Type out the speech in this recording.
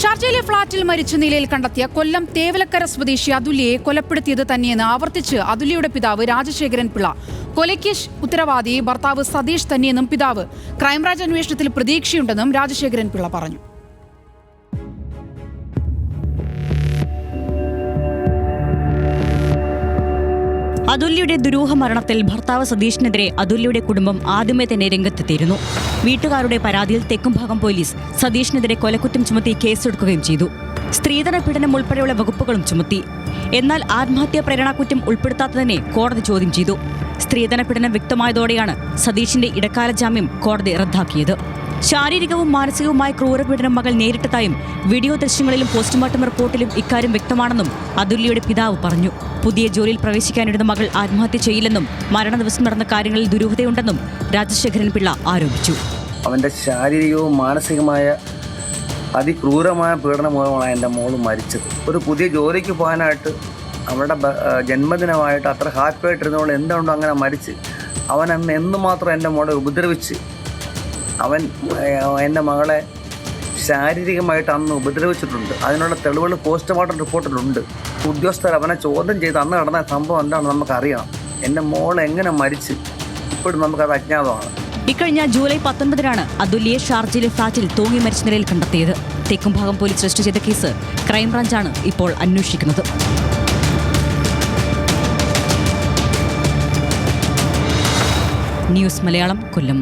ഷാർജയിലെ ഫ്ളാറ്റിൽ മരിച്ച നിലയിൽ കണ്ടെത്തിയ കൊല്ലം തേവലക്കര സ്വദേശി അതുല്യയെ കൊലപ്പെടുത്തിയത് തന്നെയെന്ന് ആവർത്തിച്ച് അതുല്യയുടെ പിതാവ് രാജശേഖരൻ പിള്ള. കൊലയ്ക്ക് ഉത്തരവാദി ഭർത്താവ് സതീഷ് തന്നെയെന്നും പിതാവ് ക്രൈംബ്രാഞ്ച് അന്വേഷണത്തിൽ പ്രതീക്ഷയുണ്ടെന്നും രാജശേഖരൻ പിള്ള പറഞ്ഞു. അതുല്യയുടെ ദുരൂഹ മരണത്തിൽ ഭർത്താവ് സതീഷിനെതിരെ അതുല്യയുടെ കുടുംബം ആദ്യമേ തന്നെ രംഗത്തെത്തിയിരുന്നു. വീട്ടുകാരുടെ പരാതിയിൽ തെക്കുംഭാഗം പോലീസ് സതീഷിനെതിരെ കൊലക്കുറ്റം ചുമത്തി കേസെടുക്കുകയും ചെയ്തു. സ്ത്രീധന പീഡനം ഉൾപ്പെടെയുള്ള വകുപ്പുകളും ചുമത്തി. എന്നാൽ ആത്മഹത്യാ പ്രേരണാകുറ്റം ഉൾപ്പെടുത്താത്തതിനെ കോടതി ചോദ്യം ചെയ്തു. സ്ത്രീധന പീഡനം വ്യക്തമായതോടെയാണ് സതീഷിന്റെ ഇടക്കാല ജാമ്യം കോടതി റദ്ദാക്കിയത്. ശാരീരികവും മാനസികവുമായ ക്രൂരപീഡനം മകൾ നേരിട്ടതായും വീഡിയോ ദൃശ്യങ്ങളിലും പോസ്റ്റ്മോർട്ടം റിപ്പോർട്ടിലും ഇക്കാര്യം വ്യക്തമാണെന്നും അതുല്യയുടെ പിതാവ് പറഞ്ഞു. പുതിയ ജോലിയിൽ പ്രവേശിക്കാനിരുന്ന മകൾ ആത്മഹത്യ ചെയ്യില്ലെന്നും മരണ ദിവസം നടന്ന കാര്യങ്ങളിൽ ദുരൂഹതയുണ്ടെന്നും രാജശേഖരൻ പിള്ള ആരോപിച്ചു. അവൻ്റെ ശാരീരികവും മാനസികമായ അതിക്രൂരമായ പീഡനം മൂലമാണ് എൻ്റെ മോള് മരിച്ചത്. ഒരു പുതിയ ജോലിക്ക് പോകാനായിട്ട് അവളുടെ ജന്മദിനമായിട്ട് അത്ര ഹാപ്പി ആയിട്ടിരുന്നവൾ എന്തുകൊണ്ടോ അങ്ങനെ മരിച്ച്. അവൻ അന്ന് എന്തുമാത്രം എൻ്റെ മോളെ ഉപദ്രവിച്ച്, അവൻ എൻ്റെ മകളെ ശാരീരികമായിട്ട് അന്ന് ഉപദ്രവിച്ചിട്ടുണ്ട്. അതിനുള്ള തെളിവുകൾ പോസ്റ്റ്മോർട്ടം റിപ്പോർട്ടിലുണ്ട്. ഉദ്യോഗസ്ഥർ അവനെ ചോദ്യം ചെയ്ത് അന്ന് നടന്ന സംഭവം എന്താണെന്ന് നമുക്കറിയണം. എൻ്റെ മോൾ എങ്ങനെ മരിച്ച് ഇപ്പോഴും നമുക്കത് അജ്ഞാതമാണ്. ഇക്കഴിഞ്ഞ ജൂലൈ 19-നാണ് അതുല്യയെ ഷാർജയിലെ ഫ്ളാറ്റിൽ തൂങ്ങി മരിച്ച നിലയിൽ കണ്ടെത്തിയത്. തെക്കുംഭാഗം പോലീസ് രജിസ്റ്റർ ചെയ്ത കേസ് ക്രൈംബ്രാഞ്ചാണ് ഇപ്പോൾ അന്വേഷിക്കുന്നത്. ന്യൂസ് മലയാളം, കൊല്ലം.